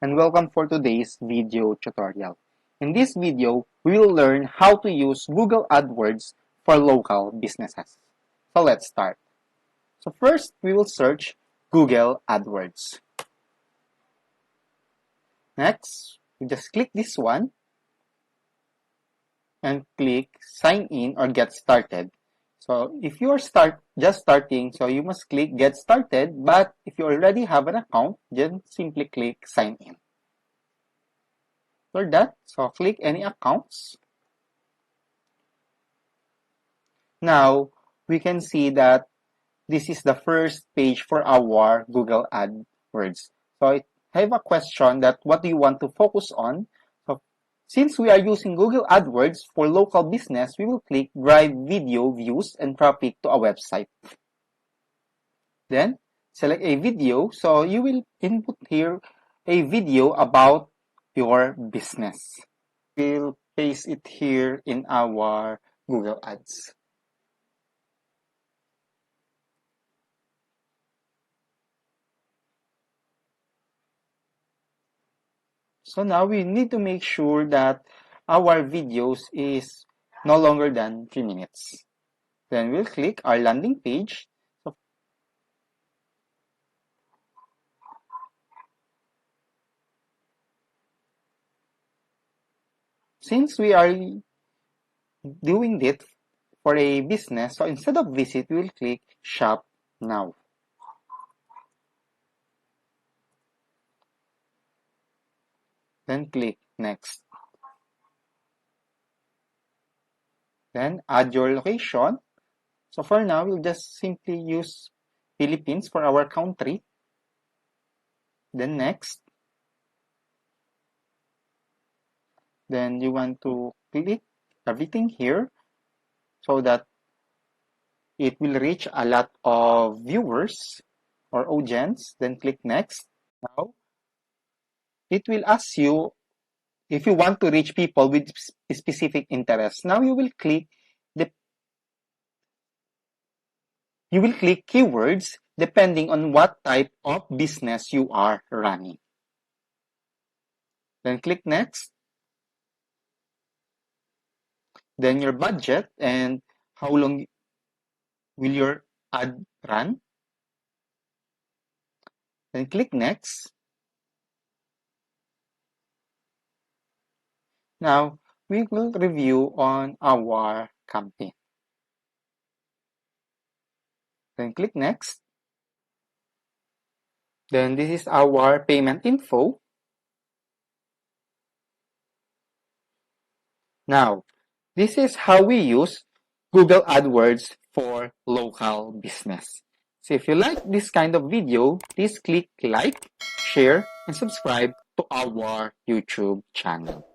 and welcome for today's video tutorial. In this video, we will learn how to use Google AdWords for local businesses. So let's start. So first, we will search Google AdWords. Next, we just click this one and click sign in or get started. So if you are just starting, so you must click get started, but if you already have an account, then simply click sign in. For that, so click any accounts. Now, we can see that this is the first page for our Google AdWords. So I have a question that what do you want to focus on? So since we are using Google AdWords for local business, we will click drive video views and traffic to a website. Then select a video. So you will input here a video about your business. We'll paste it here in our Google Ads. So now we need to make sure that our videos is no longer than 3 minutes. Then we'll click our landing page. So since we are doing this for a business, so instead of visit, we will click shop now. Then click next. Then add your location. So for now, we'll just simply use Philippines for our country. Then next. Then you want to click everything here so that it will reach a lot of viewers or audience. Then click next. Now, it will ask you if you want to reach people with specific interests. Now you will click keywords depending on what type of business you are running. Then click next. Then your budget and how long will your ad run. Then click next. Now we will review on our campaign. Then click next. Then this is our payment info. Now, this is how we use Google AdWords for local business. So if you like this kind of video, please click like, share, and subscribe to our YouTube channel.